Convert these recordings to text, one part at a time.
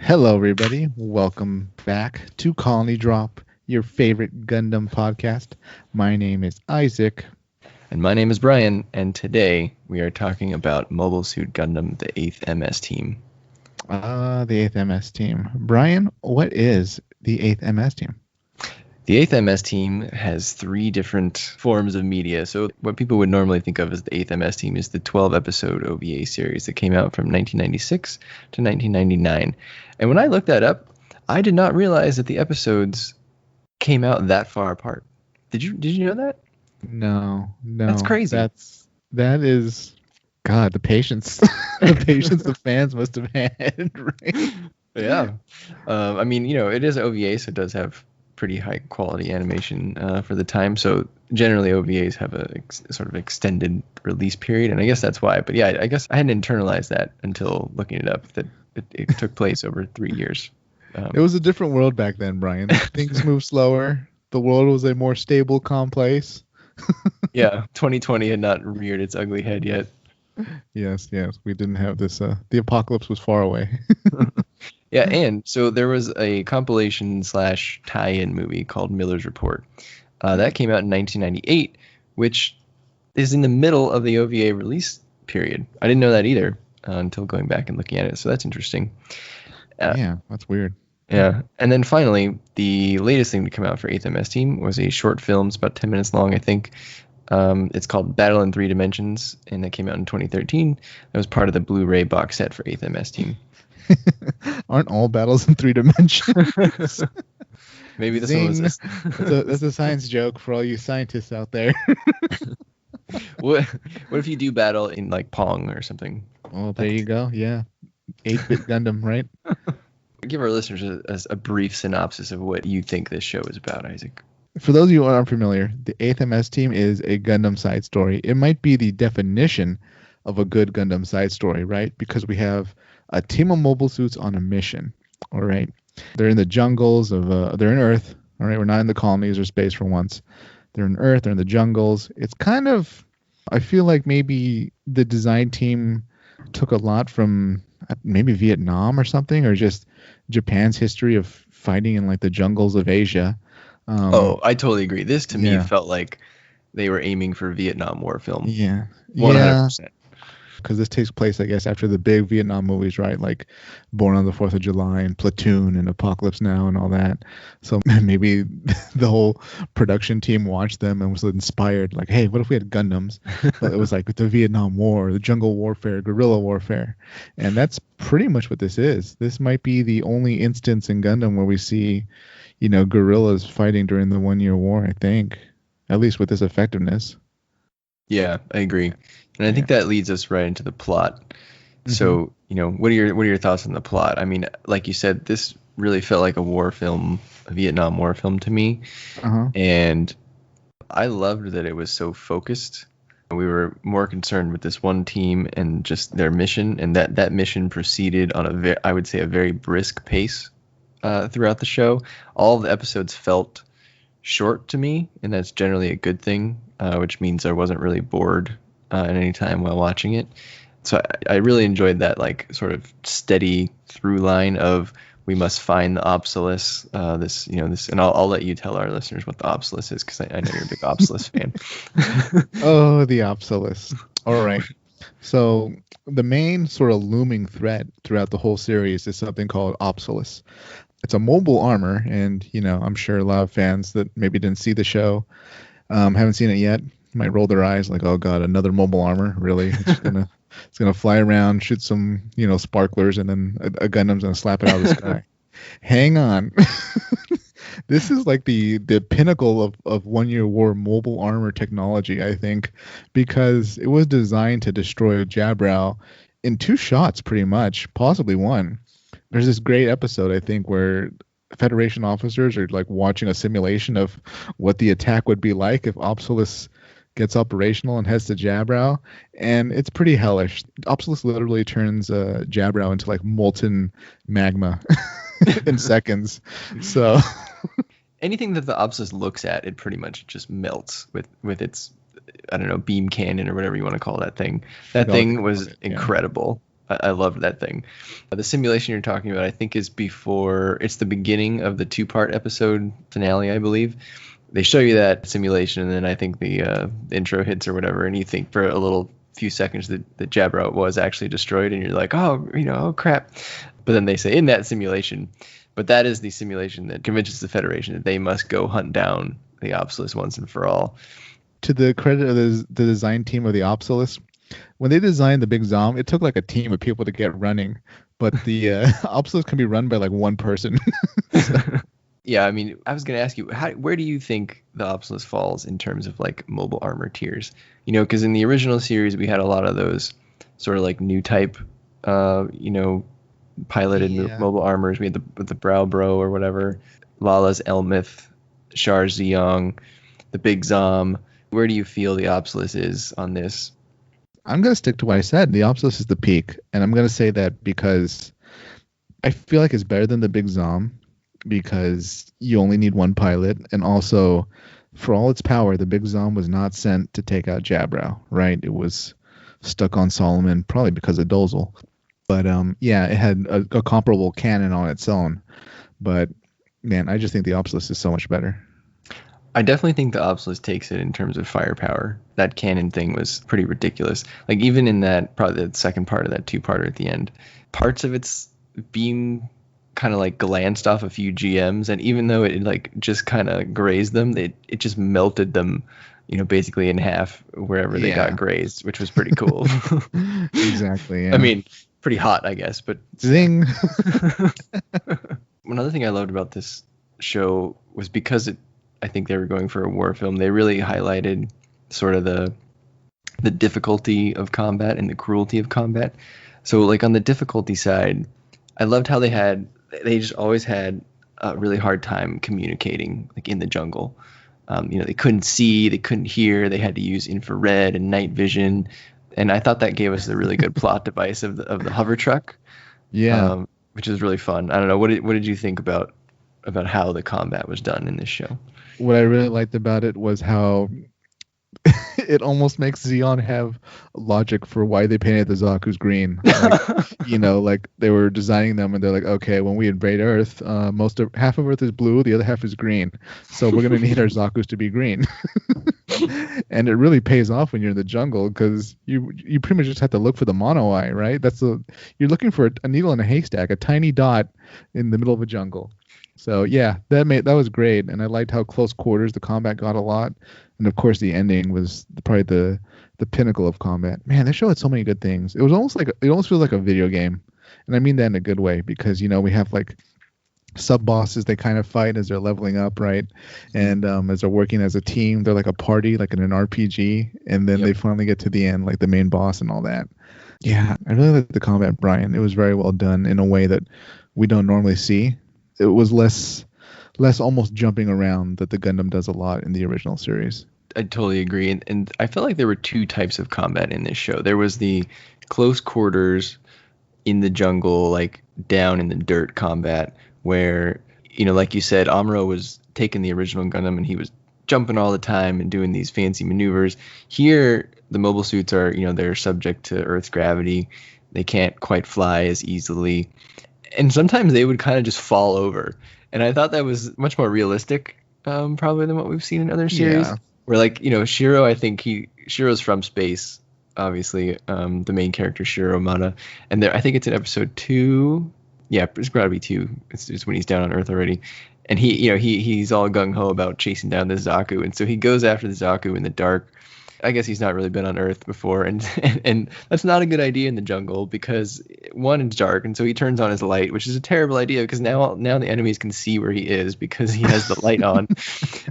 Hello, everybody. Welcome back to Colony Drop, your favorite Gundam podcast. My name is Isaac. And my name is Brian, and today we are talking about Mobile Suit Gundam, the 8th MS team. The 8th MS team. Brian, what is the 8th MS team? The 8th MS team has three different forms of media. So what people would normally think of as the 8th MS team is the 12-episode OVA series that came out from 1996 to 1999. And when I looked that up, I did not realize that the episodes came out that far apart. Did you know that? No. That's crazy. That is, God, the patience. The patience the fans must have had, right? Yeah. I mean, it is OVA, so it does have pretty high quality animation for the time. So generally OVAs have a sort of extended release period, and I guess that's why. But yeah, I guess I hadn't internalized that until looking it up, that it took place over 3 years. It was a different world back then, Brian. Things moved slower. The world was a more stable, calm place. Yeah, 2020 had not reared its ugly head yet. Yes, we didn't have this. The apocalypse was far away. Yeah, and so there was a compilation / tie-in movie called Miller's Report. That came out in 1998, which is in the middle of the OVA release period. I didn't know that either until going back and looking at it, so that's interesting. Yeah, that's weird. Yeah, and then finally, the latest thing to come out for 8th MS Team was a short film. It's about 10 minutes long, I think. It's called Battle in 3 Dimensions, and that came out in 2013. That was part of the Blu-ray box set for 8th MS Team. Aren't all battles in 3 dimensions? Maybe this one was that's a science joke for all you scientists out there. What if you do battle in like Pong or something? Oh, there you go. Yeah. 8-bit Gundam, right? Give our listeners a brief synopsis of what you think this show is about, Isaac. For those of you who aren't familiar, the 8th MS team is a Gundam side story. It might be the definition of a good Gundam side story, right? Because we have a team of mobile suits on a mission, all right? They're in the jungles they're in Earth, all right? We're not in the colonies or space for once. They're in Earth, they're in the jungles. It's kind of, I feel like maybe the design team took a lot from maybe Vietnam or something, or just Japan's history of fighting in like the jungles of Asia. I totally agree. This to me felt like they were aiming for Vietnam War film. Yeah. 100%. Because this takes place, I guess, after the big Vietnam movies, right? Like Born on the 4th of July and Platoon and Apocalypse Now and all that. So maybe the whole production team watched them and was inspired. Like, hey, what if we had Gundams? But it was like the Vietnam War, the jungle warfare, guerrilla warfare. And that's pretty much what this is. This might be the only instance in Gundam where we see, guerrillas fighting during the 1 year war, I think. At least with this effectiveness. Yeah, I agree. And I think that leads us right into the plot. Mm-hmm. So, what are your thoughts on the plot? I mean, like you said, this really felt like a war film, a Vietnam War film to me. Uh-huh. And I loved that it was so focused. We were more concerned with this one team and just their mission, and that mission proceeded on a very brisk pace throughout the show. All the episodes felt short to me, and that's generally a good thing, which means I wasn't really bored at any time while watching it. So I really enjoyed that like sort of steady through line of we must find the Obsolus. And I'll let you tell our listeners what the Obsolus is, because I know you're a big Obsolus fan. Oh, the Obsolus. All right. So the main sort of looming threat throughout the whole series is something called Obsolus. It's a mobile armor, and I'm sure a lot of fans that maybe didn't see the show haven't seen it yet might roll their eyes like, oh god, another mobile armor, really? It's gonna fly around, shoot some sparklers, and then a Gundam's gonna slap it out of the sky. Hang on. This is like the pinnacle of 1 year war mobile armor technology, I think, because it was designed to destroy Jabrow in 2 shots, pretty much, possibly 1. There's this great episode, I think, where Federation officers are like watching a simulation of what the attack would be like if Obsolus gets operational and heads to Jabrow, and it's pretty hellish. Obsolus literally turns Jabrow into like molten magma in seconds. So anything that the Obsolus looks at, it pretty much just melts with its, I don't know, beam cannon or whatever you want to call that thing. That thing was incredible. I loved that thing. The simulation you're talking about, I think, is before. It's the beginning of the 2-part episode finale, I believe. They show you that simulation, and then I think the intro hits or whatever, and you think for a little few seconds that Jabra was actually destroyed, and you're like, oh crap. But then they say in that simulation, but that is the simulation that convinces the Federation that they must go hunt down the Obsolus once and for all. To the credit of the design team of the Obsolus, when they designed the Big Zom, it took like a team of people to get running, but the Obsolus can be run by like one person. Yeah, I mean, I was going to ask you, where do you think the Obsolus falls in terms of like mobile armor tiers? You know, because in the original series, we had a lot of those sort of like new type, piloted mobile armors. We had the Brow Bro or whatever, Lala's Elmith, Char's Zeong, the Big Zom. Where do you feel the Obsolus is on this? I'm going to stick to what I said. The Obsolus is the peak. And I'm going to say that because I feel like it's better than the Big Zom because you only need one pilot. And also, for all its power, the Big Zom was not sent to take out Jabrow, right? It was stuck on Solomon, probably because of Dozel. But yeah, it had a comparable cannon on its own. But man, I just think the Obsolus is so much better. I definitely think the Obsolus takes it in terms of firepower. That cannon thing was pretty ridiculous. Like even in that, probably the second part of that 2-parter at the end, parts of its beam kind of like glanced off a few GMs, and even though it like just kind of grazed them, it just melted them, basically in half wherever they got grazed, which was pretty cool. Exactly. Yeah. I mean, pretty hot, I guess, but zing. Another thing I loved about this show was because I think they were going for a war film. They really highlighted sort of the difficulty of combat and the cruelty of combat. So like on the difficulty side, I loved how they just always had a really hard time communicating like in the jungle. They couldn't see, they couldn't hear, they had to use infrared and night vision. And I thought that gave us a really good plot device of the hover truck. Yeah. Which is really fun. I don't know. What did you think about how the combat was done in this show? What I really liked about it was how it almost makes Zeon have logic for why they painted the Zakus green. Like, like they were designing them and they're like, okay, when we invade Earth, half of Earth is blue, the other half is green. So we're gonna need our Zakus to be green. And it really pays off when you're in the jungle because you pretty much just have to look for the mono eye, right? You're looking for a needle in a haystack, a tiny dot in the middle of a jungle. So yeah, that was great, and I liked how close quarters the combat got a lot, and of course the ending was probably the pinnacle of combat. Man, this show had so many good things. It almost feels like a video game, and I mean that in a good way because we have like sub bosses they kind of fight as they're leveling up, right? And as they're working as a team, they're like a party, like in an RPG, and then they finally get to the end, like the main boss and all that. Yeah, I really liked the combat, Brian. It was very well done in a way that we don't normally see. It was less almost jumping around that the Gundam does a lot in the original series. I totally agree. And I felt like there were two types of combat in this show. There was the close quarters in the jungle, like down in the dirt combat, where, like you said, Amuro was taking the original Gundam and he was jumping all the time and doing these fancy maneuvers. Here, the mobile suits are, they're subject to Earth's gravity. They can't quite fly as easily. And sometimes they would kind of just fall over. And I thought that was much more realistic, probably than what we've seen in other series. Yeah. Where like, Shiro, I think Shiro's from space, obviously, the main character, Shiro Mata. And I think it's in episode 2. Yeah, it's got to be 2. It's when he's down on Earth already. And he's all gung-ho about chasing down the Zaku. And so he goes after the Zaku in the dark. I guess he's not really been on Earth before, and that's not a good idea in the jungle because one, it's dark, and so he turns on his light, which is a terrible idea because now the enemies can see where he is because he has the light on,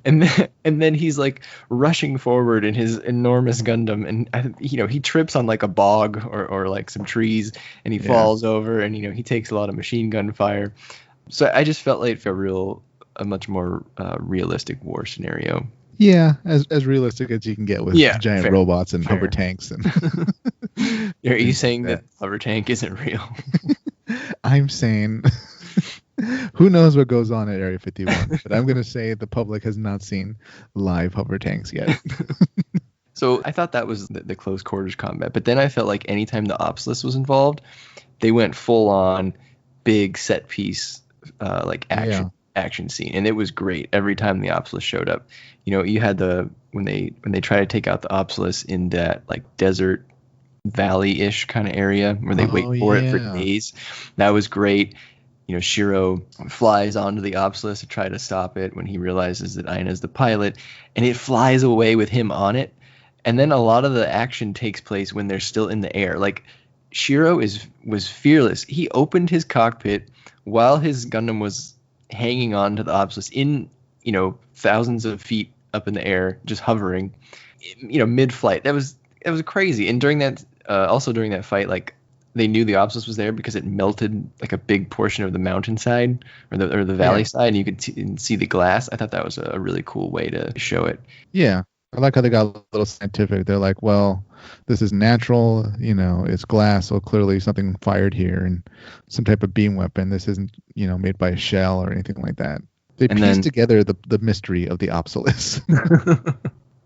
and then he's like rushing forward in his enormous Gundam, and he trips on like a bog or like some trees, and he falls over, and he takes a lot of machine gun fire. So I just felt like a much more realistic war scenario. Yeah, as realistic as you can get with giant robots and hover tanks. And Are you saying that hover tank isn't real? I'm saying who knows what goes on at Area 51, but I'm going to say the public has not seen live hover tanks yet. So I thought that was the close quarters combat, but then I felt like anytime the Obsolus was involved, they went full on big set piece like action scene, and it was great every time the Obsolus showed up. You had when they try to take out the Obsolus in that like desert valley-ish kind of area where they wait for it for days. That was great. Shiro flies onto the Obsolus to try to stop it when he realizes that Aina's the pilot, and it flies away with him on it. And then a lot of the action takes place when they're still in the air. Like Shiro was fearless. He opened his cockpit while his Gundam was hanging on to the Obsolus in, thousands of feet up in the air, just hovering, mid-flight. That was crazy. And during that fight, like they knew the Obsolus was there because it melted like a big portion of the mountainside or the valley side, and you could see the glass. I thought that was a really cool way to show it. Yeah. I like how they got a little scientific. They're like, well, this is natural, it's glass, so clearly something fired here and some type of beam weapon. This isn't, made by a shell or anything like that. They pieced together the mystery of the Obsolus.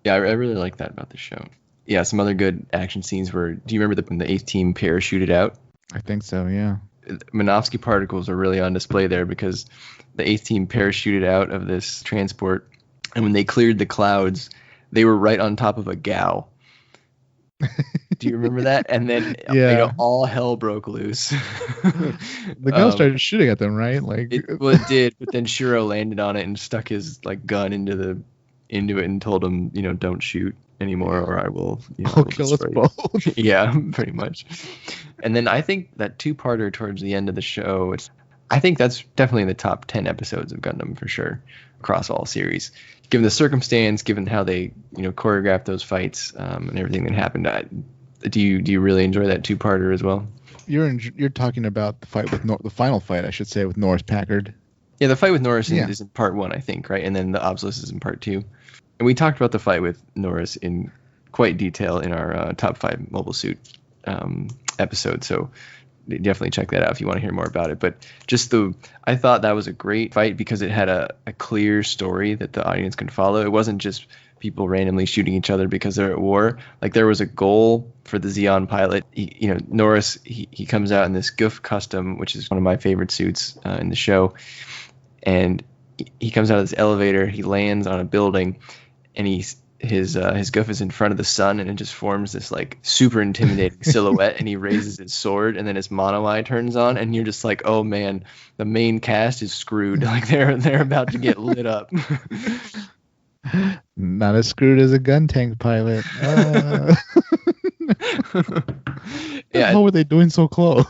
Yeah, I really like that about the show. Yeah, some other good action scenes were, do you remember when the 8th team parachuted out? I think so, yeah. Minovsky particles are really on display there because the 8th team parachuted out of this transport, and when they cleared the clouds, they were right on top of a Gao. Do you remember that? And then all hell broke loose. The Gao started shooting at them, right? It did, but then Shiro landed on it and stuck his like gun into it and told him, don't shoot anymore or I will I'll kill us both. Yeah, pretty much. And then I think that two-parter towards the end of the show, I think that's definitely in the top 10 episodes of Gundam for sure across all series. Given the circumstance, given how they choreographed those fights and everything that happened, do you really enjoy that two-parter as well? You're talking about the fight with the final fight, I should say, with Norris Packard. Yeah, the fight with Norris is in part 1, I think, right? And then the Obsolus is in part 2. And we talked about the fight with Norris in quite detail in our top 5 Mobile Suit episode, so definitely check that out if you want to hear more about it. But I thought that was a great fight because it had a clear story that the audience could follow. It wasn't just people randomly shooting each other because they're at war. Like there was a goal for the Zeon pilot. Norris, he comes out in this Goof custom, which is one of my favorite suits in the show. And he comes out of this elevator, he lands on a building, and his Goof is in front of the sun, and it just forms this like super intimidating silhouette, and he raises his sword, and then his mono eye turns on, and you're just like, oh man, the main cast is screwed. Like they're about to get lit up. Not as screwed as a gun tank pilot. Yeah. How were they doing so close?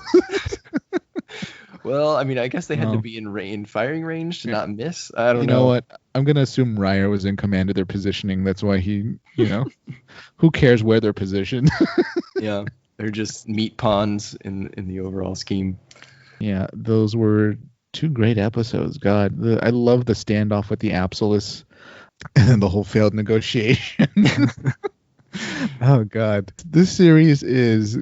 Well, I mean, I guess they had to be in firing range to not miss. I don't know. You know what? I'm going to assume Ryer was in command of their positioning. That's why he, who cares where they're positioned? Yeah, they're just meat pawns in the overall scheme. Yeah, those were 2 great episodes. God, I love the standoff with the Absolus and then the whole failed negotiation. Oh, God. This series is...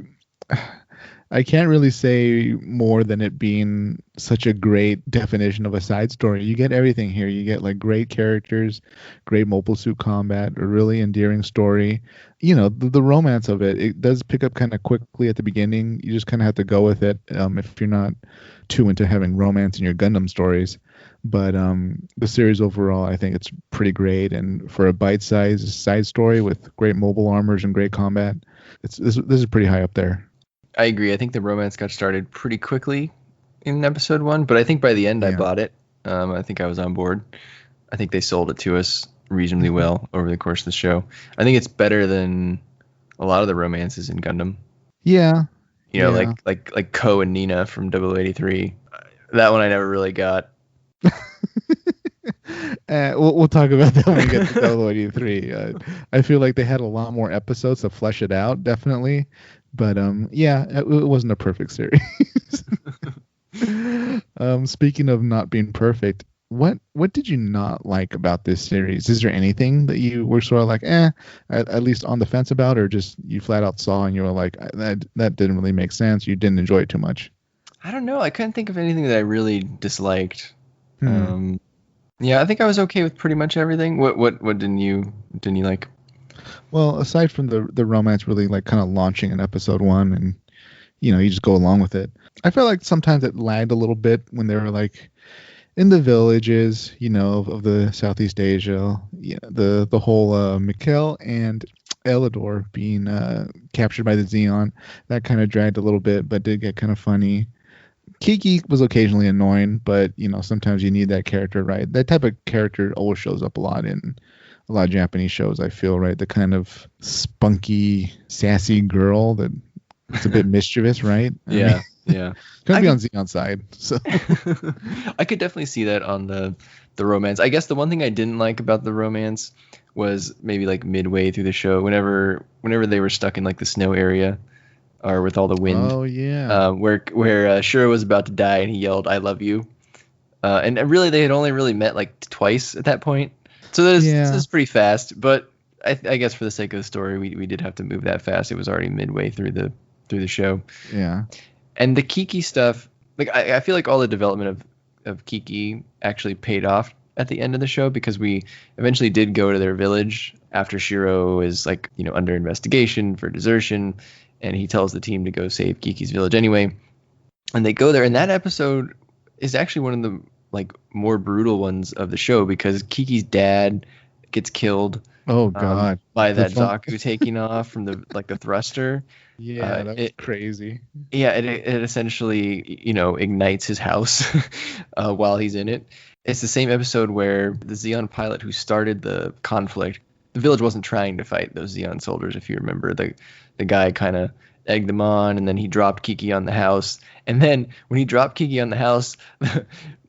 I can't really say more than it being such a great definition of a side story. You get everything here. You get like great characters, great mobile suit combat, a really endearing story. The romance of it does pick up kind of quickly at the beginning. You just kind of have to go with it if you're not too into having romance in your Gundam stories. But the series overall, I think it's pretty great. And for a bite-sized side story with great mobile armors and great combat, this is pretty high up there. I agree. I think the romance got started pretty quickly in episode 1, but I think by the end I bought it. I think I was on board. I think they sold it to us reasonably well over the course of the show. I think it's better than a lot of the romances in Gundam. Yeah. Like Ko and Nina from 0083. That one I never really got. We'll talk about that when we get to 0083. I feel like they had a lot more episodes to flesh it out, definitely. But it wasn't a perfect series. Speaking of not being perfect, what did you not like about this series? Is there anything that you were sort of like, at least on the fence about, or just you flat out saw and you were like, that didn't really make sense, you didn't enjoy it too much? I don't know. I couldn't think of anything that I really disliked. Yeah, I think I was okay with pretty much everything. What didn't you like? Well, aside from the romance really like kind of launching in episode one, and you just go along with it. I felt like sometimes it lagged a little bit when they were like in the villages, of the Southeast Asia. Yeah, the whole Mikkel and Elidor being captured by the Zeon, that kind of dragged a little bit, but did get kind of funny. Kiki was occasionally annoying, but sometimes you need that character, right? That type of character always shows up a lot in a lot of Japanese shows. I feel, right, the kind of spunky, sassy girl that it's a bit mischievous, right? Yeah. Gonna be on Zeon's side. So I could definitely see that on the romance. I guess the one thing I didn't like about the romance was maybe like midway through the show, whenever they were stuck in like the snow area or with all the wind. Oh yeah. Where Shiro was about to die and he yelled, "I love you," and really they had only really met like twice at that point, so this is pretty fast. But I guess for the sake of the story, we did have to move that fast. It was already midway through the show. Yeah. And the Kiki stuff, like I feel like all the development of Kiki actually paid off at the end of the show, because we eventually did go to their village after Shiro is like, under investigation for desertion, and he tells the team to go save Kiki's village anyway. And they go there, and that episode is actually one of the like more brutal ones of the show, because Kiki's dad gets killed. Oh God! By that Zaku taking off from the thruster. Yeah, that was crazy. Yeah, it essentially ignites his house while he's in it. It's the same episode where the Zeon pilot who started the conflict, the village wasn't trying to fight those Zeon soldiers, if you remember. The guy kind of egged them on, and then he dropped Kiki on the house. And then when he dropped Kiki on the house,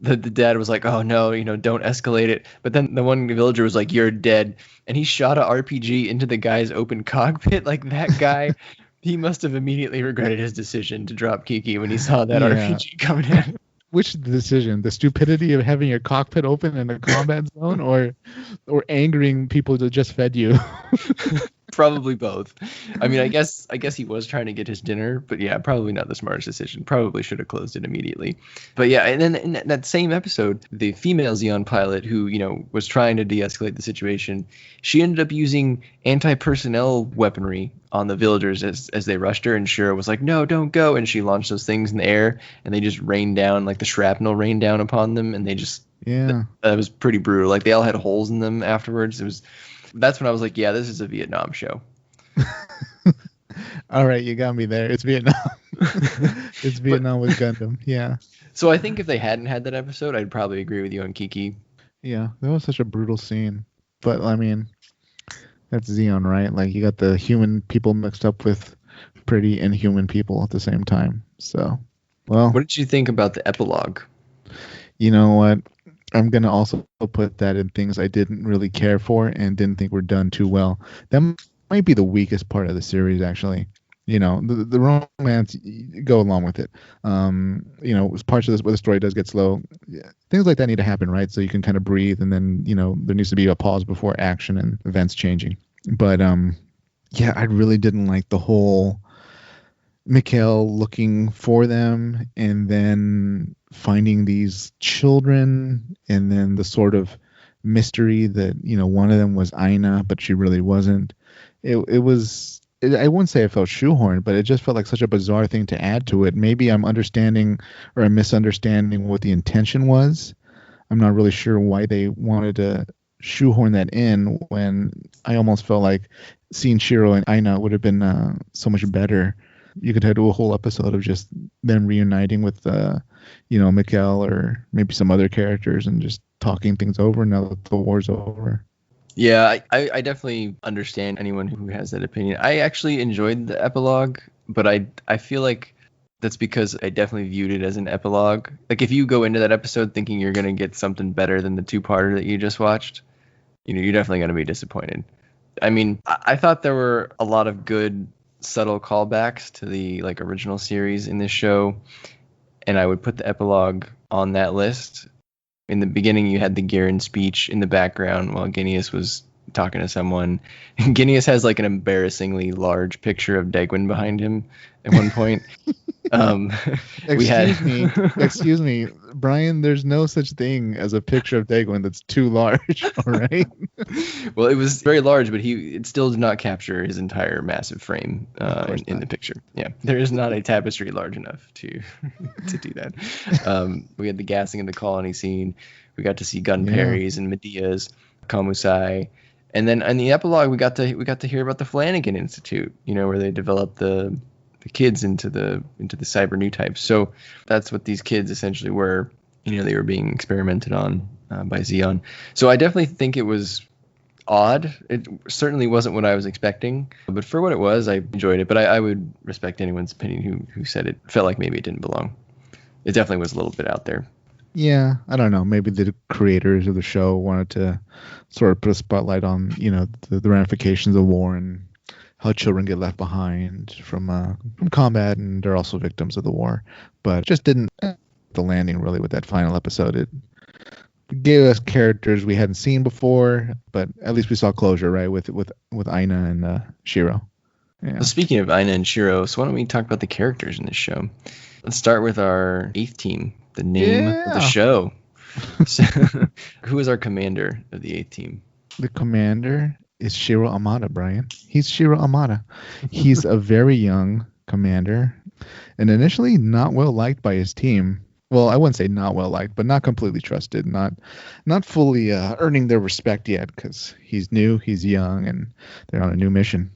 the dad was like, "Oh no, don't escalate it." But then the one villager was like, "You're dead," and he shot a RPG into the guy's open cockpit. Like, that guy, he must have immediately regretted his decision to drop Kiki when he saw that RPG coming in. Which decision? The stupidity of having your cockpit open in a combat zone, or angering people that just fed you? Probably both. I mean, I guess he was trying to get his dinner, but yeah, probably not the smartest decision. Probably should have closed it immediately. But yeah, and then in that same episode, the female Zeon pilot who, was trying to de-escalate the situation, she ended up using anti-personnel weaponry on the villagers as they rushed her, and Shiro was like, "No, don't go," and she launched those things in the air, and they just rained down, like the shrapnel rained down upon them, and they just, that was pretty brutal. Like, they all had holes in them afterwards. That's when I was like, yeah, this is a Vietnam show. All right, you got me there. It's Vietnam. It's Vietnam with Gundam. Yeah. So I think if they hadn't had that episode, I'd probably agree with you on Kiki. Yeah, that was such a brutal scene. But I mean, that's Zeon, right? Like, you got the human people mixed up with pretty inhuman people at the same time. So, well. What did you think about the epilogue? You know what? I'm going to also put that in things I didn't really care for and didn't think were done too well. That might be the weakest part of the series, actually. The romance, go along with it. Parts of this where the story does get slow. Things like that need to happen, right? So you can kind of breathe, and then, there needs to be a pause before action and events changing. But, yeah, I really didn't like the whole Mikhail looking for them and then finding these children, and then the sort of mystery that one of them was Aina, but she really wasn't. I wouldn't say I felt shoehorned, but it just felt like such a bizarre thing to add to it. Maybe I'm understanding or I'm misunderstanding what the intention was. I'm not really sure why they wanted to shoehorn that in, when I almost felt like seeing Shiro and Aina would have been so much better. You could do a whole episode of just them reuniting with, Mikhail or maybe some other characters and just talking things over now that the war's over. Yeah, I definitely understand anyone who has that opinion. I actually enjoyed the epilogue, but I feel like that's because I definitely viewed it as an epilogue. Like, if you go into that episode thinking you're going to get something better than the two-parter that you just watched, you're definitely going to be disappointed. I mean, I thought there were a lot of good subtle callbacks to the original series in this show, and I would put the epilogue on that list. In the beginning, you had the Garen speech in the background while Guineas was talking to someone. And Guineas has an embarrassingly large picture of Degwin behind him at one point. We had Excuse me, Brian. There's no such thing as a picture of Dagon that's too large. All right. well, it was very large, but it still did not capture his entire massive frame in the picture. Yeah, there is not a tapestry large enough to to do that. We had the gassing in the colony scene. We got to see gun parries and Medea's, Kamusai, and then in the epilogue we got to hear about the Flanagan Institute. Where they developed the kids into the cyber new types. So that's what these kids essentially were. They were being experimented on by Zeon. So I definitely think it was odd. It certainly wasn't what I was expecting, but for what it was, I enjoyed it. But I would respect anyone's opinion who said it felt like maybe it didn't belong. It definitely was a little bit out there. Yeah, I don't know. Maybe the creators of the show wanted to sort of put a spotlight on, the ramifications of war and how children get left behind from combat, and they're also victims of the war. But just didn't the landing really with that final episode. It gave us characters we hadn't seen before, but at least we saw closure, right? With Aina and Shiro. Yeah. Well, speaking of Aina and Shiro, so why don't we talk about the characters in this show? Let's start with our 8th team, the name of the show. So, who is our commander of the 8th team? The commander is Shiro Amada, Brian. He's Shiro Amada. He's a very young commander, and initially not well liked by his team. Well, I wouldn't say not well liked, but not completely trusted, not fully earning their respect yet, because he's new, he's young, and they're on a new mission.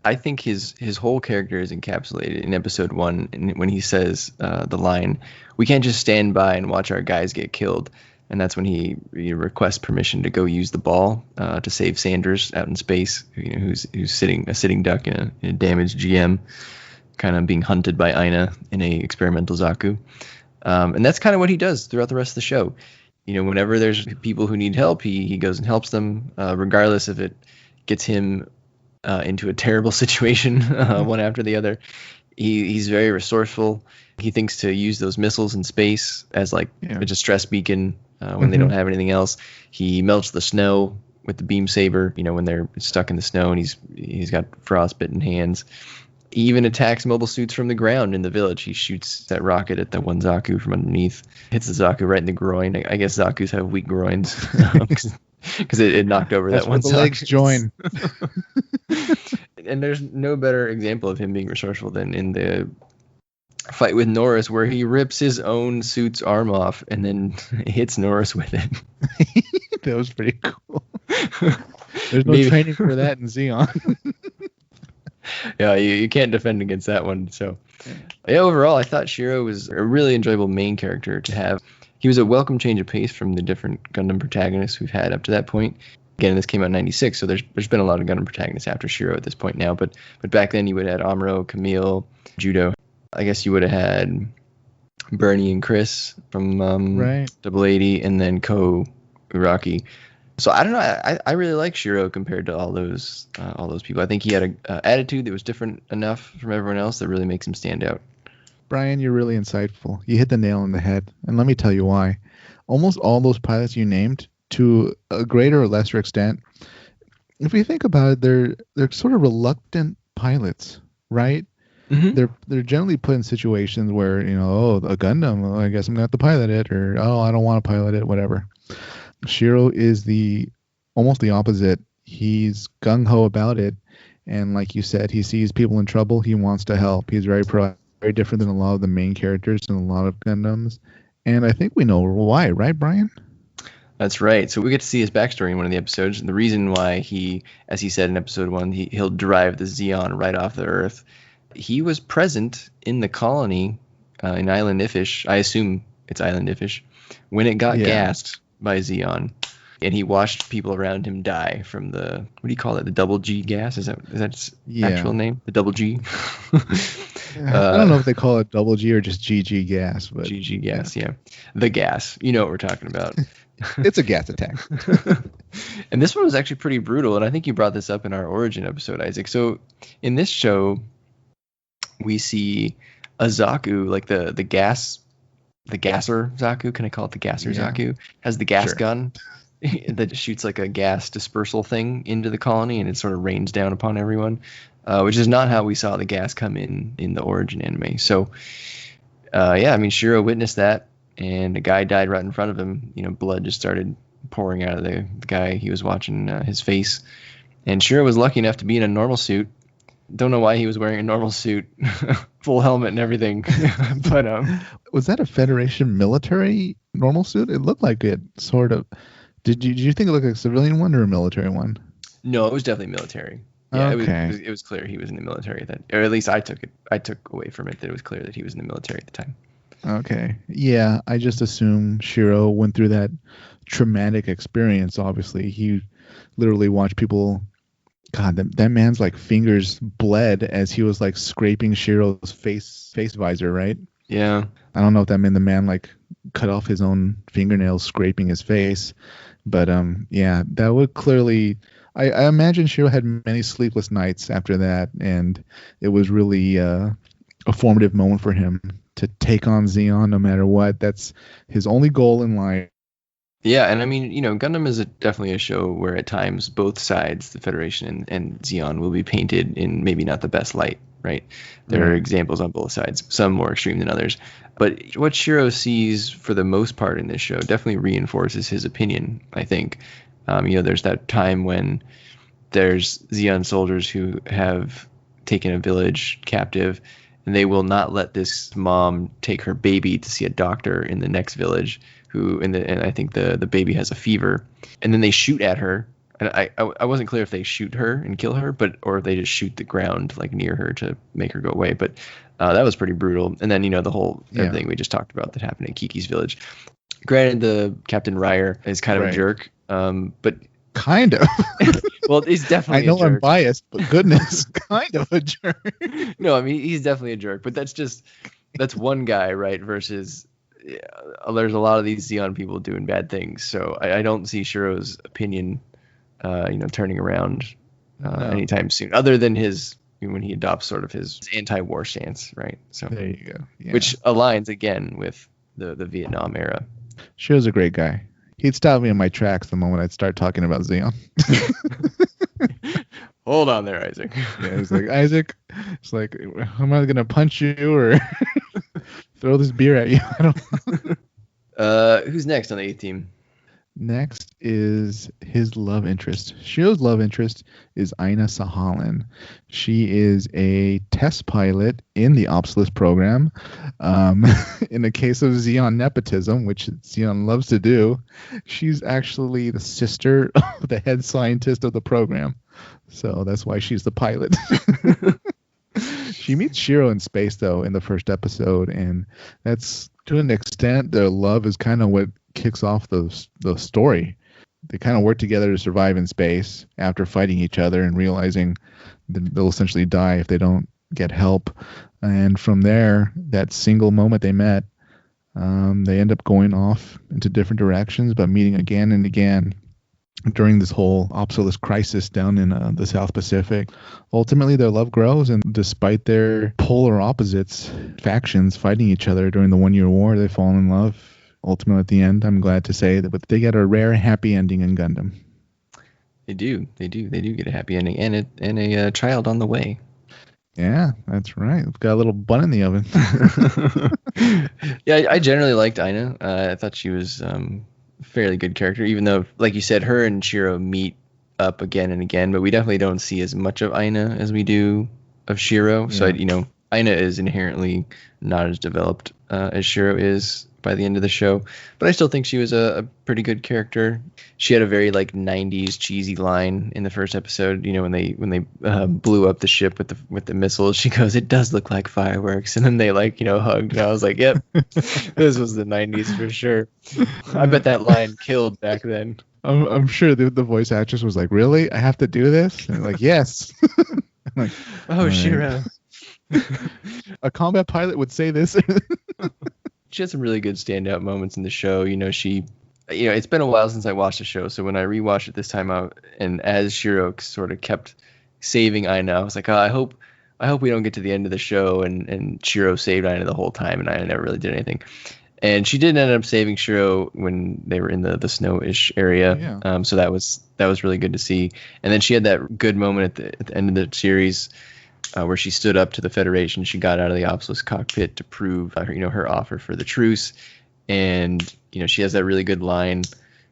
I think his whole character is encapsulated in episode 1 when he says the line, "We can't just stand by and watch our guys get killed." And that's when he requests permission to go use the ball to save Sanders out in space, who's a sitting duck in a damaged GM, kind of being hunted by Aina in a experimental Zaku. And that's kind of what he does throughout the rest of the show. Whenever there's people who need help, he goes and helps them, regardless if it gets him into a terrible situation one after the other. He's very resourceful. He thinks to use those missiles in space as a distress beacon when they don't have anything else. He melts the snow with the beam saber, when they're stuck in the snow, and he's got frostbitten hands. He even attacks mobile suits from the ground in the village. He shoots that rocket at the one Zaku from underneath, hits the Zaku right in the groin. I guess Zakus have weak groins because it knocked over that one. The legs join. And there's no better example of him being resourceful than in the fight with Norris, where he rips his own suit's arm off and then hits Norris with it. That was pretty cool. There's no training for that in Zeon. Yeah, you can't defend against that one. So, overall, I thought Shiro was a really enjoyable main character to have. He was a welcome change of pace from the different Gundam protagonists we've had up to that point. Again, this came out in '96, so there's been a lot of Gundam protagonists after Shiro at this point now. But back then, you would have had Amuro, Camille, Judo. I guess you would have had Bernie and Chris from Double 80, and then Ko Uraki. So I don't know. I really like Shiro compared to all those people. I think he had a attitude that was different enough from everyone else that really makes him stand out. Brian, you're really insightful. You hit the nail on the head, and let me tell you why. Almost all those pilots you named, to a greater or lesser extent, if you think about it, they're sort of reluctant pilots, right? Mm-hmm. They're generally put in situations where a Gundam, well, I guess I'm gonna have to pilot it, or I don't want to pilot it, whatever. Shiro is almost the opposite. He's gung-ho about it, and like you said, he sees people in trouble, he wants to help. He's very different than a lot of the main characters in a lot of Gundams, and I think we know why, right, Brian? That's right. So we get to see his backstory in one of the episodes, and the reason why he, as he said in episode 1, he'll drive the Zeon right off the Earth. He was present in the colony in Island Ifish. I assume it's Island Ifish when it got gassed by Zeon, and he watched people around him die from the, what do you call it, the double G gas? Is that its actual name? The double G? I don't know if they call it double G or just GG gas, but GG gas, yeah. The gas. You know what we're talking about. It's a gas attack. And this one was actually pretty brutal, and I think you brought this up in our Origin episode, Isaac. So in this show, we see a Zaku, like the gasser Zaku, can I call it the gasser Zaku, has the gas gun that shoots like a gas dispersal thing into the colony, and it sort of rains down upon everyone. which is not how we saw the gas come in the origin anime. So, yeah, I mean, Shiro witnessed that, and a guy died right in front of him. Blood just started pouring out of the guy he was watching, his face. And Shiro was lucky enough to be in a normal suit. Don't know why he was wearing a normal suit, full helmet and everything. But was that a Federation military normal suit? It looked like it sort of. Did you think it looked like a civilian one or a military one? No, it was definitely military. Yeah, okay. It was clear he was in the military then, or at least I took away from it that it was clear that he was in the military at the time. Okay. Yeah, I just assume Shiro went through that traumatic experience. Obviously, he literally watched people. God, that man's like fingers bled as he was like scraping Shiro's face visor, right? Yeah. I don't know if that meant the man like cut off his own fingernails scraping his face, but yeah, that would clearly. I imagine Shiro had many sleepless nights after that, and it was really a formative moment for him to take on Zeon no matter what. That's his only goal in life. Yeah, and I mean, Gundam is definitely a show where at times both sides, the Federation and Zeon, will be painted in maybe not the best light, right? There are examples on both sides, some more extreme than others. But what Shiro sees for the most part in this show definitely reinforces his opinion, I think. There's that time when there's Zeon soldiers who have taken a village captive, and they will not let this mom take her baby to see a doctor in the next village, and I think the baby has a fever, and then they shoot at her. And I wasn't clear if they shoot her and kill her, or if they just shoot the ground like near her to make her go away. But that was pretty brutal. And then the whole everything we just talked about that happened in Kiki's village. Granted, the Captain Ryer is kind of a jerk, but kind of. Well, he's definitely. I know I'm biased, but goodness, kind of a jerk. No, I mean he's definitely a jerk, but that's one guy, right? Versus there's a lot of these Zeon people doing bad things, so I don't see Shiro's opinion, turning around anytime soon, other than when he adopts sort of his anti-war stance, right? So there you go. Yeah. Which aligns again with the Vietnam era. Shiro's a great guy. He'd stop me in my tracks the moment I'd start talking about Zeon. Hold on there, Isaac. Yeah, he's like, Isaac, it's like, am I gonna punch you or throw this beer at you? I don't know. Who's next on the 8th team? Next is his love interest. Shiro's love interest is Aina Sahalin. She is a test pilot in the Obsolete program. In the case of Zeon nepotism, which Zeon loves to do, she's actually the sister of the head scientist of the program. So that's why she's the pilot. She meets Shiro in space, though, in the first episode, and that's, to an extent, their love is kind of what kicks off the story. They kind of work together to survive in space after fighting each other and realizing that they'll essentially die if they don't get help. And from there, that single moment they met, they end up going off into different directions, but meeting again and again during this whole Obsolete crisis down in the South Pacific. Ultimately, their love grows, and despite their polar opposites, factions fighting each other during the 1-year war, they fall in love. Ultimately, at the end, I'm glad to say that they get a rare happy ending in Gundam. They do get a happy ending and a child on the way. Yeah, that's right. We've got a little bun in the oven. Yeah, I generally liked Aina. I thought she was fairly good character, even though, like you said, her and Shiro meet up again and again, but we definitely don't see as much of Aina as we do of Shiro. Yeah. So, Aina is inherently not as developed as Shiro is by the end of the show, but I still think she was a pretty good character. She had a very 90s cheesy line in the first episode, when they blew up the ship with the missiles. She goes, "It does look like fireworks," and then they hugged, and I was like, "Yep, this was the 90s for sure." I bet that line killed back then. I'm sure the voice actress was like, "Really? I have to do this?" And like, "Yes." I'm like, "Oh, Shiro." A combat pilot would say this. She had some really good standout moments in the show. It's been a while since I watched the show, so when I rewatched it this time out, and as Shiro sort of kept saving Aina, I was like, I hope we don't get to the end of the show and Shiro saved Aina the whole time, and Aina never really did anything. And she did end up saving Shiro when they were in the snow-ish area. Yeah. So that was really good to see. And then she had that good moment at the end of the series where she stood up to the Federation. She got out of the Obsolus cockpit to prove her offer for the truce. And she has that really good line,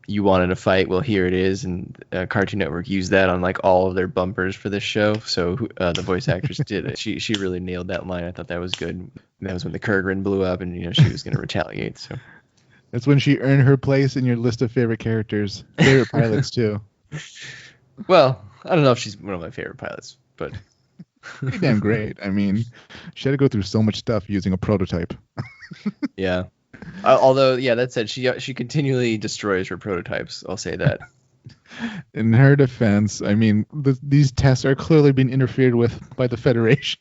"You wanted a fight, well here it is." And Cartoon Network used that on like all of their bumpers for this show. So the voice actress did it. She really nailed that line. I thought that was good. And that was when the Kurgan blew up, and she was going to retaliate. So that's when she earned her place in your list of favorite characters, favorite pilots too. Well, I don't know if she's one of my favorite pilots, but pretty damn great. I mean, she had to go through so much stuff using a prototype. Yeah. Although, yeah, that said, she continually destroys her prototypes. I'll say that. In her defense, I mean, these tests are clearly being interfered with by the Federation.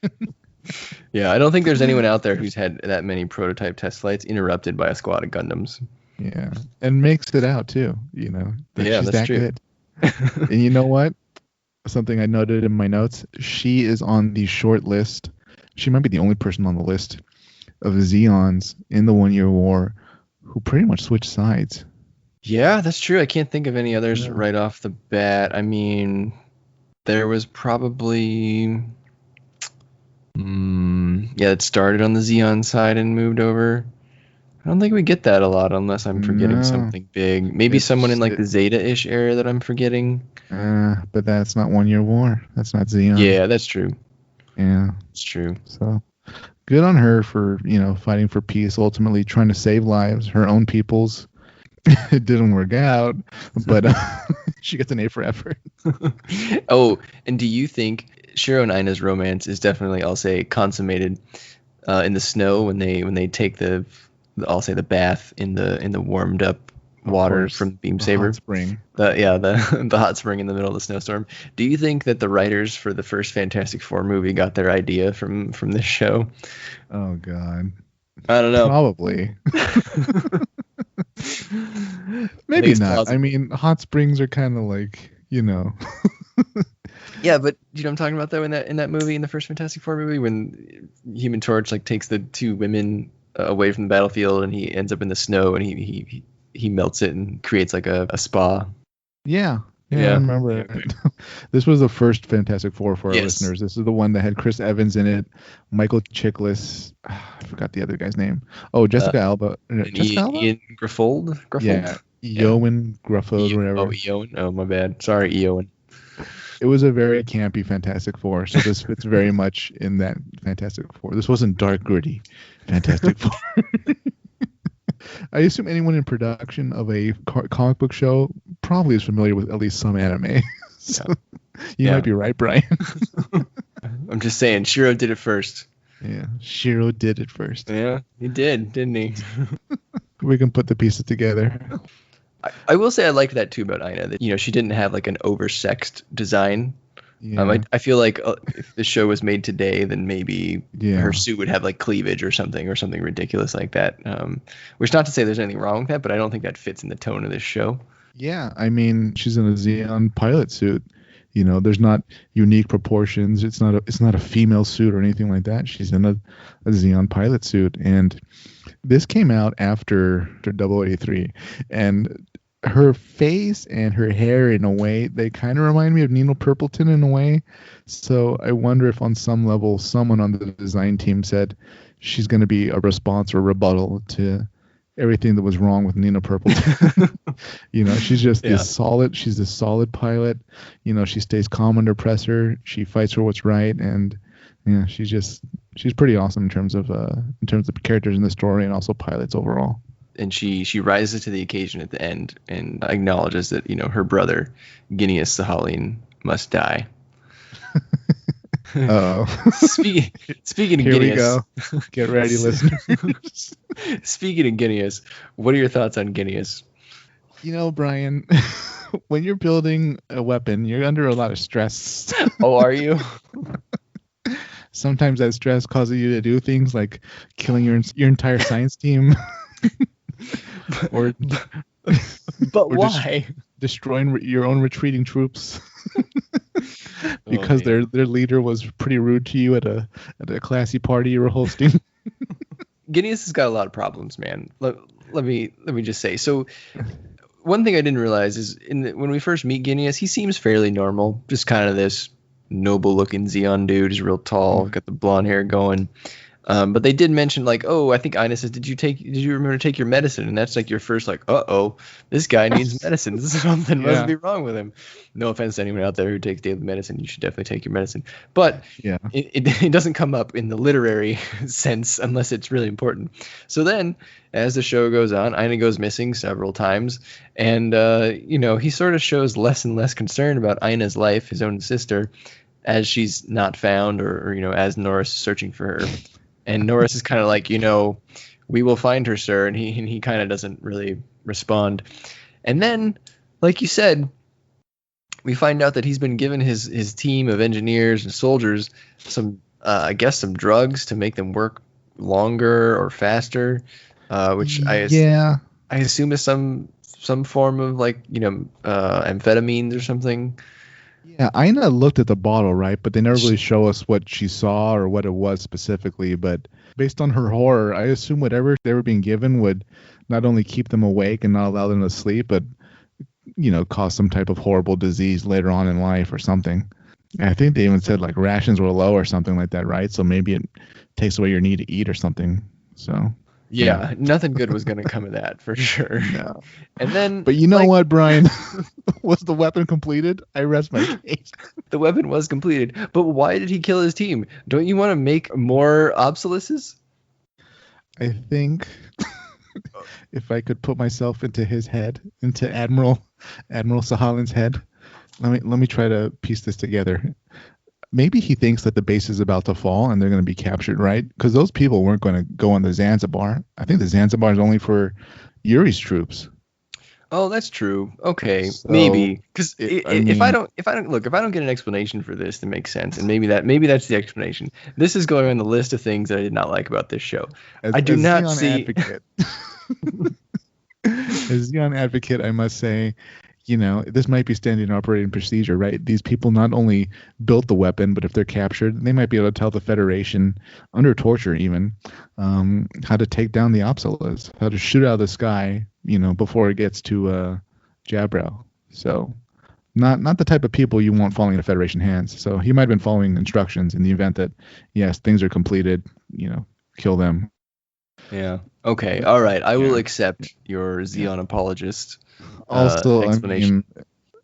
Yeah, I don't think there's anyone out there who's had that many prototype test flights interrupted by a squad of Gundams. Yeah, and makes it out too. Yeah, she's that's that true. Good. And you know what? Something I noted in my notes: she is on the short list. She might be the only person on the list of Zeons in the 1 Year War who pretty much switched sides. Yeah, that's true. I can't think of any others right off the bat. I mean, there was probably... it started on the Zeon side and moved over. I don't think we get that a lot unless I'm forgetting something big. Maybe someone in like the Zeta-ish area that I'm forgetting. But that's not 1 Year War. That's not Zeon. Yeah, that's true. Yeah. It's true. So... good on her for, fighting for peace, ultimately trying to save lives, her own people's. It didn't work out, but she gets an A for effort. Oh, and do you think Shiro and Aina's romance is definitely, I'll say, consummated in the snow when they take the bath in the warmed up water from Beam Saber? Hot spring. The hot spring in the middle of the snowstorm. Do you think that the writers for the first Fantastic Four movie got their idea from this show? Oh God, I don't know. Probably. Maybe not. Plausible. I mean, hot springs are kind of like Yeah, but you know what I'm talking about though in that movie, in the first Fantastic Four movie, when Human Torch like takes the two women away from the battlefield and he ends up in the snow and he melts it and creates like a spa. Yeah, I remember it. Okay. This was the first Fantastic Four for our listeners. This is the one that had Chris Evans in it, Michael Chiklis. I forgot the other guy's name. Oh, Jessica Alba. Jessica Alba? Ian Gruffold? Yeah, Eoin Gruffold, whatever. Oh, Eoin. Oh, my bad. Sorry, Eoin. It was a very campy Fantastic Four, so this fits very much in that Fantastic Four. This wasn't dark, gritty Fantastic Four. I assume anyone in production of a comic book show probably is familiar with at least some anime. So you might be right, Brian. I'm just saying, Shiro did it first. Yeah, Shiro did it first. Yeah, he did, didn't he? We can put the pieces together. I will say I liked that too about Aina. That she didn't have like an oversexed design. Yeah. I feel like if the show was made today, then maybe her suit would have like cleavage or something ridiculous like that. Which not to say there's anything wrong with that, but I don't think that fits in the tone of this show. Yeah, I mean, she's in a Zeon pilot suit. There's not unique proportions. It's not a female suit or anything like that. She's in a Zeon pilot suit, and this came out after 083, and her face and her hair, in a way, they kind of remind me of Nina Purpleton in a way. So I wonder if on some level someone on the design team said she's going to be a response or rebuttal to everything that was wrong with Nina Purpleton. She's just this solid. She's this solid pilot. She stays calm under pressure. She fights for what's right, and she's pretty awesome in terms of characters in the story and also pilots overall. And she rises to the occasion at the end and acknowledges that her brother Guineas Sahaline must die. Oh, speaking of Here Guineas, we go. Get ready, listeners. Speaking of Guineas, what are your thoughts on Guineas? Brian, when you're building a weapon, you're under a lot of stress. Oh, are you? Sometimes that stress causes you to do things like killing your entire science team. But why? Destroying your own retreating troops. Because their leader was pretty rude to you at a classy party you were hosting. Gideus has got a lot of problems, man. Let me just say. So one thing I didn't realize is when we first meet Gideus, he seems fairly normal, just kind of this noble-looking Zeon dude. He's real tall, got the blonde hair going. But they did mention like, oh, I think Aina says, did you remember to take your medicine? And that's like your first like, uh-oh, this guy needs medicine. Something must be wrong with him. No offense to anyone out there who takes daily medicine. You should definitely take your medicine. But it doesn't come up in the literary sense unless it's really important. So then as the show goes on, Aina goes missing several times. And, he sort of shows less and less concern about Aina's life, his own sister, as she's not found or as Norris is searching for her. And Norris is kind of like, we will find her, sir. And he kind of doesn't really respond. And then, like you said, we find out that he's been given his team of engineers and soldiers some drugs to make them work longer or faster, which I assume is some form of amphetamines or something. Yeah, Aina looked at the bottle, right? But they never really show us what she saw or what it was specifically. But based on her horror, I assume whatever they were being given would not only keep them awake and not allow them to sleep, but, cause some type of horrible disease later on in life or something. And I think they even said like rations were low or something like that, right? So maybe it takes away your need to eat or something. So... Yeah, nothing good was going to come of that for sure. No. And then, but you know what, Brian? Was the weapon completed? I rest my case. The weapon was completed, but why did he kill his team? Don't you want to make more obsoluses? I think if I could put myself into his head, into Admiral Sahalin's head, let me try to piece this together. Maybe he thinks that the base is about to fall and they're going to be captured, right? Because those people weren't going to go on the Zanzibar. I think the Zanzibar is only for Yuri's troops. Oh, that's true. Okay, so, maybe because if I don't get an explanation for this that makes sense, and maybe that's the explanation. This is going on the list of things that I did not like about this show. I do not see. As Zeon advocate, I must say, this might be standard operating procedure, right? These people not only built the weapon, but if they're captured, they might be able to tell the Federation, under torture even, how to take down the Obsolus, how to shoot out of the sky, before it gets to Jabro. So not the type of people you want falling into Federation hands. So he might have been following instructions in the event that, yes, things are completed, kill them. Yeah. Okay. All right. I will accept your Zeon apologist. Also, explanation.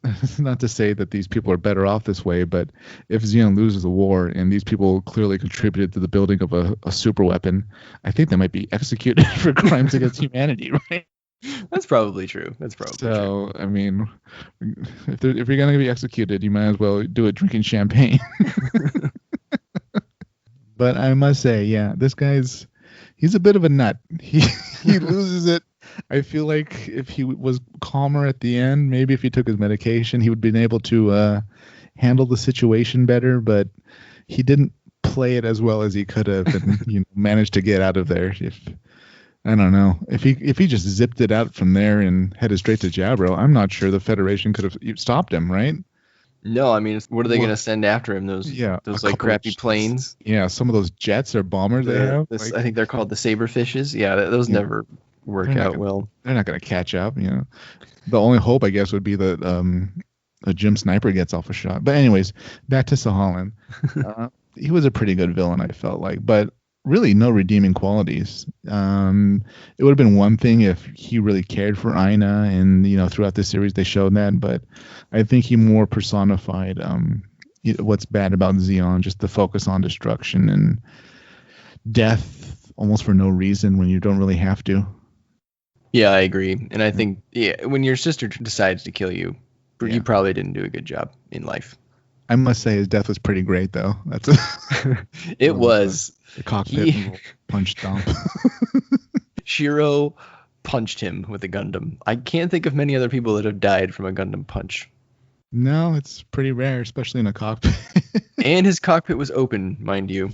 I mean, not to say that these people are better off this way, but if Zeon loses the war and these people clearly contributed to the building of a super weapon, I think they might be executed for crimes against humanity, right? That's probably true. So, I mean, if you're going to be executed, you might as well do it drinking champagne. But I must say, yeah, this he's a bit of a nut. He loses it. I feel like if he was calmer at the end, maybe if he took his medication, he would have been able to handle the situation better. But he didn't play it as well as he could have, and managed to get out of there. I don't know if he just zipped it out from there and headed straight to Jabro, I'm not sure the Federation could have stopped him, right? No, I mean, what are they going to send after him? Those like crappy planes? Yeah, some of those jets or bombers they have. I think they're called the Saberfishes. Yeah, those never work out well. They're not going to catch up. The only hope, I guess, would be that a Jim Sniper gets off a shot. But anyways, back to Sahalin. He was a pretty good villain, I felt like, but really no redeeming qualities. It would have been one thing if he really cared for Aina, and throughout this series they showed that, but I think he more personified what's bad about Zeon, just the focus on destruction and death almost for no reason when you don't really have to. Yeah, I agree. And I think when your sister decides to kill you, you probably didn't do a good job in life. I must say his death was pretty great, though. It was. The cockpit punch stomp. Shiro punched him with a Gundam. I can't think of many other people that have died from a Gundam punch. No, it's pretty rare, especially in a cockpit. And his cockpit was open, mind you.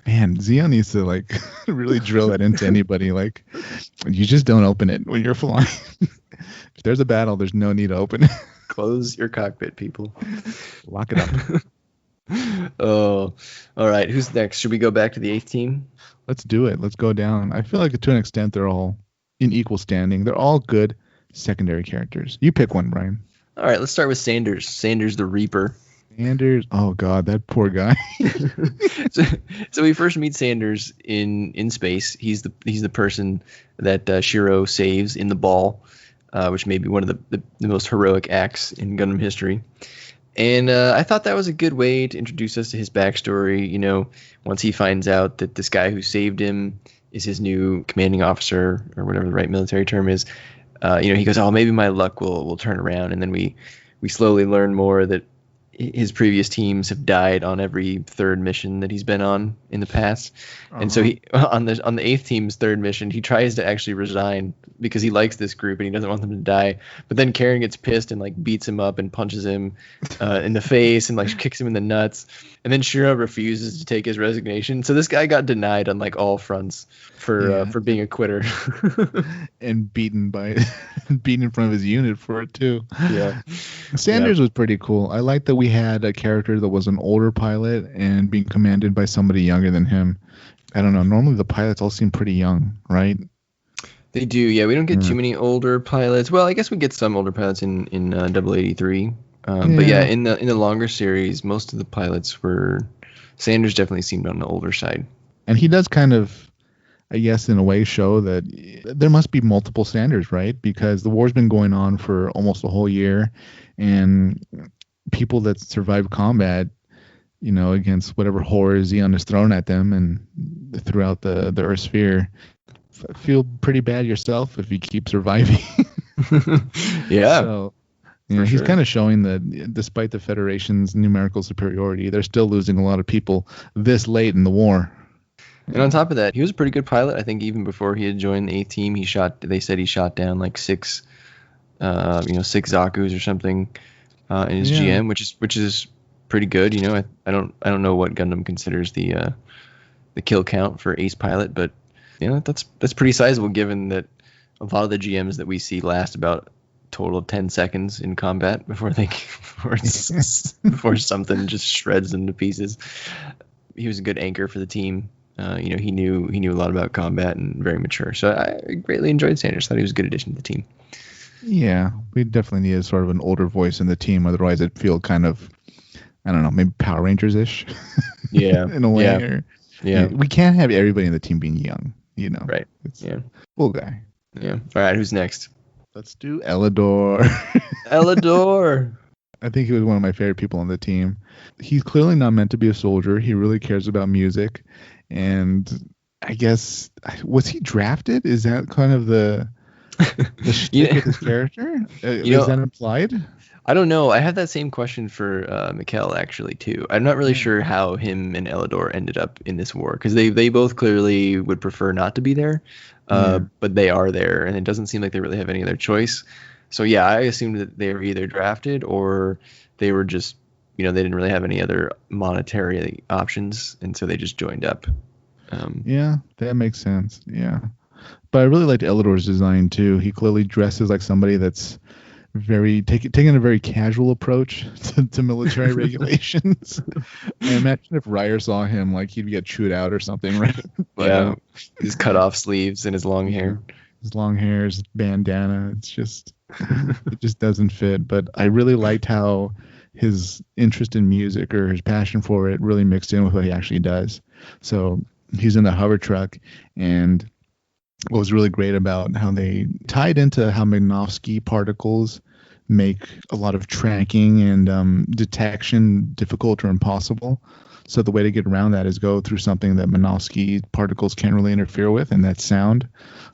Man, Zeon needs to really drill that into anybody. You just don't open it when you're flying. If there's a battle, there's no need to open it. Close your cockpit, people. Lock it up. Oh, all right. Who's next? Should we go back to the eighth team? Let's do it. Let's go down. I feel like to an extent they're all in equal standing. They're all good secondary characters. You pick one, Brian. All right, let's start with Sanders. Sanders the Reaper. Sanders. Oh God, that poor guy. so we first meet Sanders in space. He's the person that Shiro saves in the ball, which may be one of the most heroic acts in Gundam history. And I thought that was a good way to introduce us to his backstory. You know, once he finds out that this guy who saved him is his new commanding officer, or whatever the right military term is, he goes, "Oh, maybe my luck will turn around." And then we slowly learn more that his previous teams have died on every third mission that he's been on in the past. And so he on the eighth team's third mission, he tries to actually resign because he likes this group and he doesn't want them to die. But then Karen gets pissed and like beats him up and punches him in the face and like kicks him in the nuts. And then Shiro refuses to take his resignation. So this guy got denied on like all fronts for being a quitter. And beaten in front of his unit for it too. Yeah. Sanders was pretty cool. I like that we had a character that was an older pilot and being commanded by somebody younger than him. I don't know. Normally the pilots all seem pretty young, right? They do, yeah. We don't get too many older pilots. Well, I guess we get some older pilots in 083. But yeah, in the longer series, most of the pilots were. Sanders definitely seemed on the older side. And he does kind of, I guess, in a way, show that there must be multiple Sanders, right? Because the war's been going on for almost a whole year, and people that survive combat, you know, against whatever horror Zeon is thrown at them and throughout the Earth sphere, feel pretty bad yourself if you keep surviving. Yeah. So, he's kind of showing that despite the Federation's numerical superiority, they're still losing a lot of people this late in the war. And on top of that, he was a pretty good pilot. I think even before he had joined the A team, they said he shot down like six Zakus or something in his GM, which is pretty good. You know, I don't know what Gundam considers the kill count for ace pilot, but you know, that's pretty sizable given that a lot of the GMs that we see last about a total of 10 seconds in combat before something just shreds them to pieces. He was a good anchor for the team. He knew a lot about combat and very mature. So I greatly enjoyed Sanders. Thought he was a good addition to the team. Yeah, we definitely needed sort of an older voice in the team. Otherwise, it'd feel kind of, I don't know, maybe Power Rangers-ish. Yeah. In a way. Yeah. We can't have everybody in the team being young, you know. Right. Cool guy. Yeah. All right, who's next? Let's do Elidor. Elidor. I think he was one of my favorite people on the team. He's clearly not meant to be a soldier. He really cares about music. And I guess, was he drafted? Is that kind of the shtick with his character? Is that implied? I don't know. I had that same question for Mikkel actually too. I'm not really sure how him and Elidor ended up in this war because they both clearly would prefer not to be there, but they are there, and it doesn't seem like they really have any other choice. So yeah, I assumed that they were either drafted or they were just, they didn't really have any other monetary options, and so they just joined up. Yeah, that makes sense. Yeah, but I really liked Elidor's design too. He clearly dresses like somebody that's taking a very casual approach to military regulations. I imagine if Ryer saw him, like he'd get chewed out or something, right? But, his cut off sleeves and his long hair. His long hair, his bandana. It just doesn't fit. But I really liked how his interest in music or his passion for it really mixed in with what he actually does. So he's in the hover truck, and what was really great about how they tied into how Minovsky particles make a lot of tracking and detection difficult or impossible. So the way to get around that is go through something that Minovsky particles can't really interfere with, and that's sound.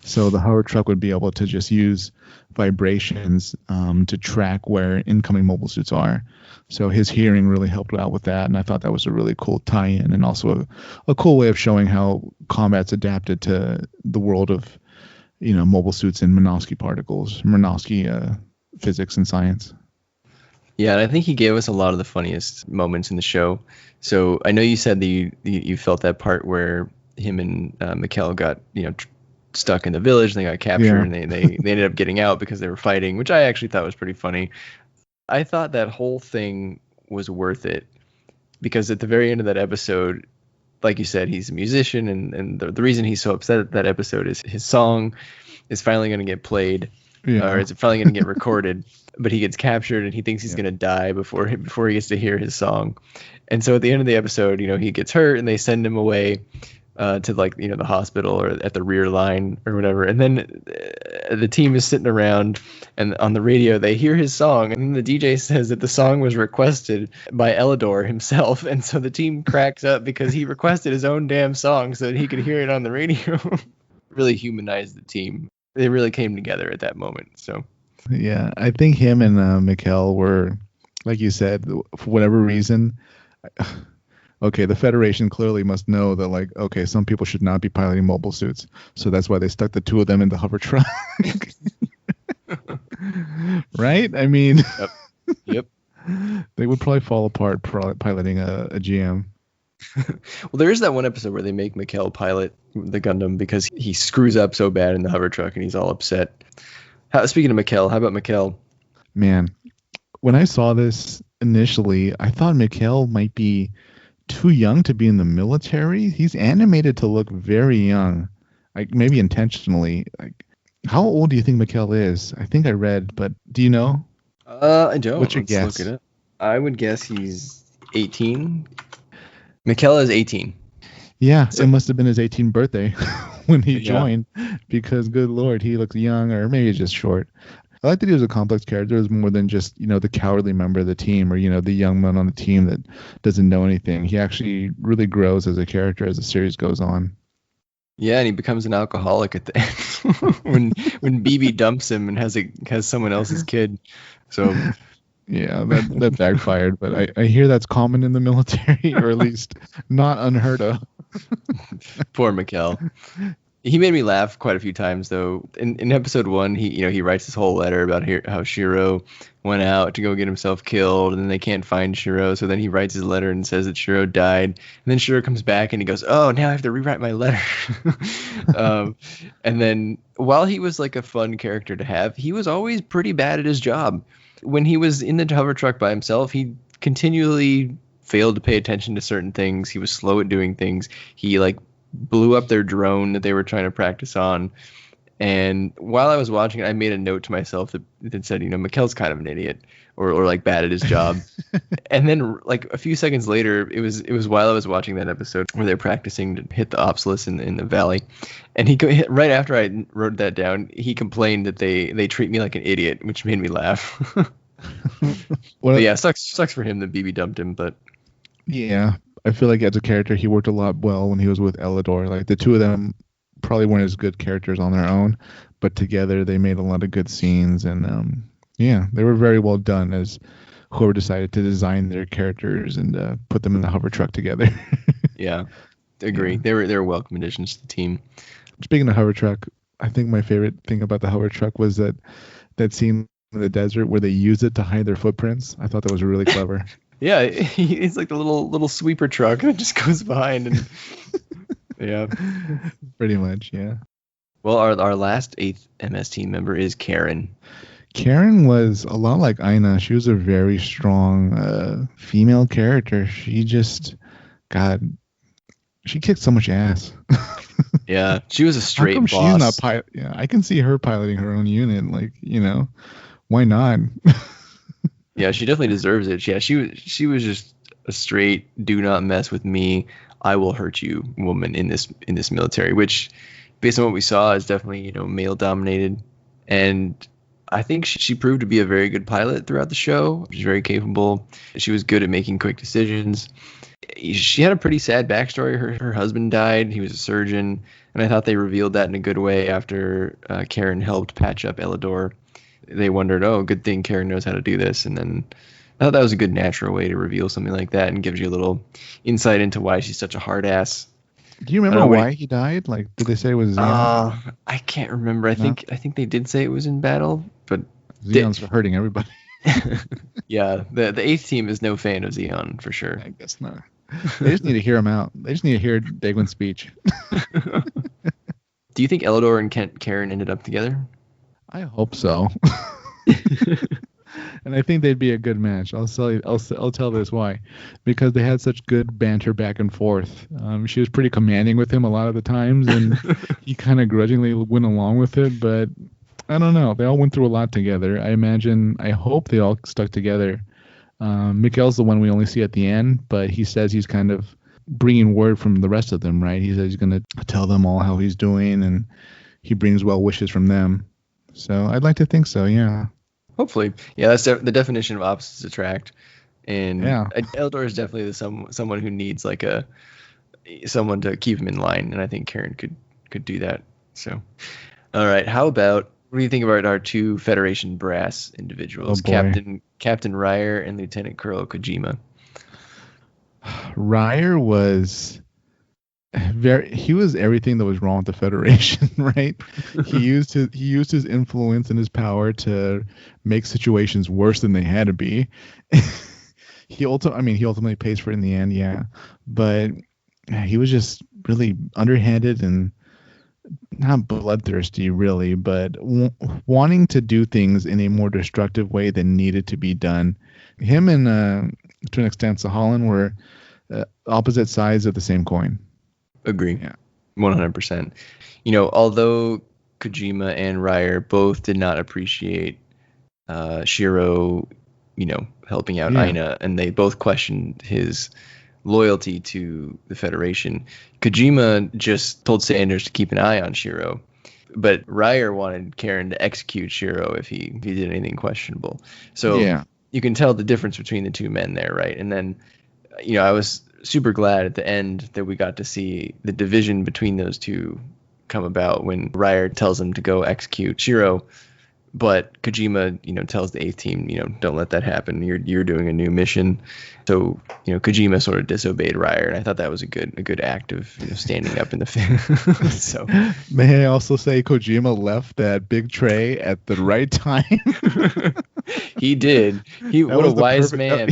So the hover truck would be able to just use vibrations to track where incoming mobile suits are. So his hearing really helped out with that, and I thought that was a really cool tie-in and also a cool way of showing how combat's adapted to the world of, mobile suits and Minovsky particles, Minovsky physics and science. Yeah, and I think he gave us a lot of the funniest moments in the show. So I know you said that you felt that part where him and Mikkel got stuck in the village, and they got captured, and they ended up getting out because they were fighting, which I actually thought was pretty funny. I thought that whole thing was worth it because at the very end of that episode, like you said, he's a musician, and the reason he's so upset at that episode is his song is finally going to get played, or is finally going to get recorded, but he gets captured and he thinks he's going to die before he gets to hear his song. And so at the end of the episode, he gets hurt and they send him away to the hospital or at the rear line or whatever. And then the team is sitting around, and on the radio they hear his song, and the DJ says that the song was requested by Elidor himself. And so the team cracks up because he requested his own damn song so that he could hear it on the radio. Really humanized the team. They really came together at that moment. So yeah, I think him and Mikkel were, like you said, for whatever reason. Okay, the Federation clearly must know that, some people should not be piloting mobile suits. So that's why they stuck the two of them in the hover truck. Right? I mean... Yep. They would probably fall apart piloting a GM. Well, there is that one episode where they make Mikkel pilot the Gundam because he screws up so bad in the hover truck and he's all upset. Speaking of Mikkel, how about Mikkel? Man, when I saw this initially, I thought Mikkel might be too young to be in the military. He's animated to look very young, maybe intentionally. How old do you think Mikkel is? I think I read, but do you know? I don't. What's your guess? Look at it. I would guess he's 18. Mikkel is 18. Yeah, so, it must have been his 18th birthday when he joined, because good Lord, he looks young, or maybe he's just short. I like that he was a complex character. It was more than just, the cowardly member of the team, or, the young man on the team that doesn't know anything. He actually really grows as a character as the series goes on. Yeah, and he becomes an alcoholic at the end when BB dumps him and has someone else's kid. So yeah, that backfired, but I hear that's common in the military, or at least not unheard of. Poor Mikkel. He made me laugh quite a few times, though. In episode 1, he writes this whole letter about how Shiro went out to go get himself killed, and then they can't find Shiro. So then he writes his letter and says that Shiro died. And then Shiro comes back and he goes, "Oh, now I have to rewrite my letter." And then while he was a fun character to have, he was always pretty bad at his job. When he was in the hover truck by himself, he continually failed to pay attention to certain things. He was slow at doing things. He blew up their drone that they were trying to practice on. And while I was watching it, I made a note to myself that said, Mikkel's kind of an idiot or bad at his job. And then a few seconds later, it was while I was watching that episode where they're practicing to hit the Obsolus in the valley. And right after I wrote that down, he complained that they treat me like an idiot, which made me laugh. But yeah, sucks for him that BB dumped him, but yeah, I feel like as a character, he worked a lot well when he was with Elidor. The two of them probably weren't as good characters on their own, but together they made a lot of good scenes, and they were very well done as whoever decided to design their characters and put them in the hover truck together. Yeah, agree. Yeah. They were welcome additions to the team. Speaking of hover truck, I think my favorite thing about the hover truck was that scene in the desert where they use it to hide their footprints. I thought that was really clever. Yeah, it's like the little sweeper truck that just goes behind and yeah, pretty much, yeah. Well, our last 8th MS team member is Karen. Karen was a lot like Aina. She was a very strong female character. She just, she kicked so much ass. Yeah, she was a straight boss. She's not yeah, I can see her piloting her own unit. Why not? Yeah, she definitely deserves it. Yeah, she was just a straight do not mess with me, I will hurt you woman in this military, which based on what we saw is definitely, male dominated. And I think she proved to be a very good pilot throughout the show. She was very capable. She was good at making quick decisions. She had a pretty sad backstory. Her husband died. He was a surgeon. And I thought they revealed that in a good way after Karen helped patch up Elidor. They wondered, oh, good thing Karen knows how to do this. And then I thought that was a good natural way to reveal something like that and gives you a little insight into why she's such a hard ass. Do you remember why he died? Did they say it was Zeon? I can't remember. I think they did say it was in battle, but Zeon's hurting everybody. Yeah, the 8th team is no fan of Zeon for sure. I guess not. They just need to hear him out. They just need to hear Dagwin's speech. Do you think Elidor and Karen ended up together? I hope so. And I think they'd be a good match. I'll tell this why, because they had such good banter back and forth. She was pretty commanding with him a lot of the times, and he kind of grudgingly went along with it. But I don't know. They all went through a lot together. I hope they all stuck together. Mikhail's the one we only see at the end, but he says he's kind of bringing word from the rest of them, right? He says he's going to tell them all how he's doing, and he brings well wishes from them. So I'd like to think so, yeah. Hopefully. Yeah, that's the definition of opposites attract. And yeah. Eldor is definitely someone who needs like someone to keep him in line, and I think Karen could do that. So, all right, what do you think about our two Federation brass individuals, Captain Ryer and Lieutenant Colonel Kojima? Ryer was he was everything that was wrong with the Federation, right? He used his influence and his power to make situations worse than they had to be. He ultimately pays for it in the end, yeah. But he was just really underhanded and not bloodthirsty, really, but wanting to do things in a more destructive way than needed to be done. Him and, to an extent, Sahalan were opposite sides of the same coin. Agree. Yeah. 100%. Although Kojima and Ryer both did not appreciate Shiro, helping out Aina, and they both questioned his loyalty to the Federation. Kojima just told Sanders to keep an eye on Shiro, but Ryer wanted Karen to execute Shiro if he did anything questionable. So you can tell the difference between the two men there, right? And then, I was super glad at the end that we got to see the division between those two come about when Ryer tells him to go execute Shiro, but Kojima, tells the 8th team, don't let that happen. You're doing a new mission. So, Kojima sort of disobeyed Ryer, and I thought that was a good act of standing up in the film. So, may I also say Kojima left that big tray at the right time? He did. What a wise man.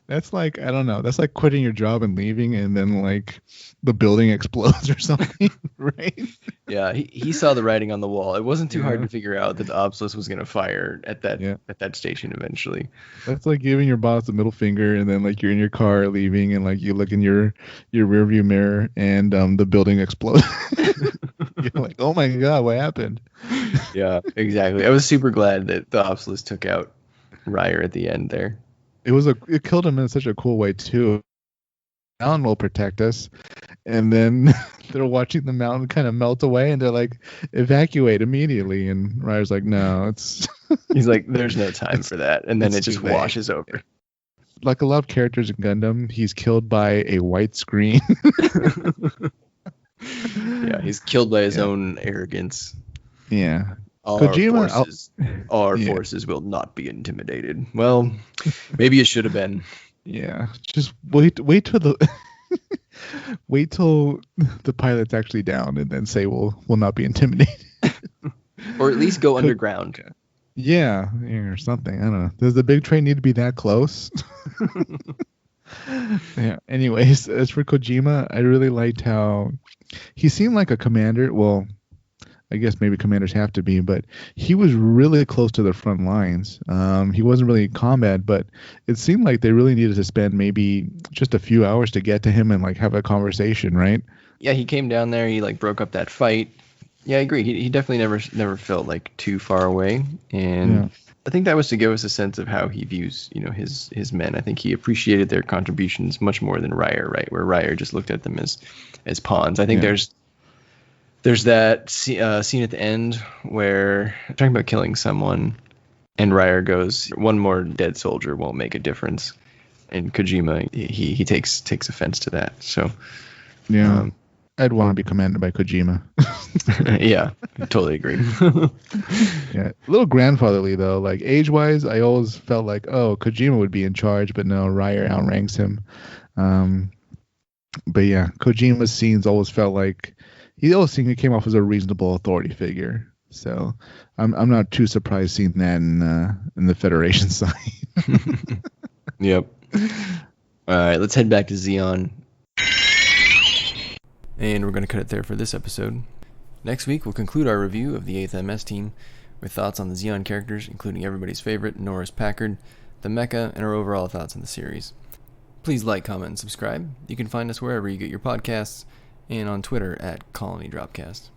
That's like, I don't know. That's like quitting your job and leaving, and then like the building explodes or something, right? Yeah, he saw the writing on the wall. It wasn't too hard to figure out that the obelisk was going to fire at that station eventually. That's like giving your boss the middle finger, and then like you're in your car leaving, and like you look in your rearview mirror, and the building explodes. You're like, oh my god, what happened? Yeah, exactly. I was super glad that the obelisk took out Ryer at the end there. It killed him in such a cool way too. The mountain will protect us, and then they're watching the mountain kind of melt away, and they're like, evacuate immediately, and Ryer's like, no, it's he's like, there's no time for that, and then it just washes over. Like a lot of characters in Gundam, he's killed by a white screen. Yeah, he's killed by his own arrogance. Yeah. Our forces will not be intimidated. Well, maybe it should have been. Yeah, just wait till the wait till the pilot's actually down, and then say we'll not be intimidated. Or at least go underground. Yeah, or something. I don't know. Does the big train need to be that close? Yeah. Anyways, as for Kojima, I really liked how he seemed like a commander. Well, I guess maybe commanders have to be, but he was really close to the front lines. He wasn't really in combat, but it seemed like they really needed to spend maybe just a few hours to get to him and like have a conversation, right? Yeah, he came down there. He like broke up that fight. Yeah, I agree. He definitely never felt like too far away, and I think that was to give us a sense of how he views his men. I think he appreciated their contributions much more than Ryer, right? Where Ryer just looked at them as pawns. I think there's that scene at the end where talking about killing someone, and Ryer goes, "One more dead soldier won't make a difference," and Kojima he takes offense to that. So yeah, I'd want to be commanded by Kojima. Yeah, I totally agree. Yeah, a little grandfatherly though. Like age-wise, I always felt like, oh, Kojima would be in charge, but no, Ryer outranks him. But yeah, Kojima's scenes always felt like he came off as a reasonable authority figure. So I'm not too surprised seeing that in the Federation side. Yep. All right, let's head back to Zeon. And we're going to cut it there for this episode. Next week, we'll conclude our review of the 8th MS team with thoughts on the Zeon characters, including everybody's favorite, Norris Packard, the mecha, and our overall thoughts on the series. Please like, comment, and subscribe. You can find us wherever you get your podcasts, and on Twitter at Colony Dropcast.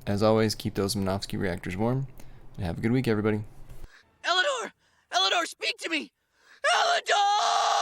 As always, keep those Minovsky reactors warm, and have a good week, everybody. Eleanor! Eleanor, speak to me! Eleanor!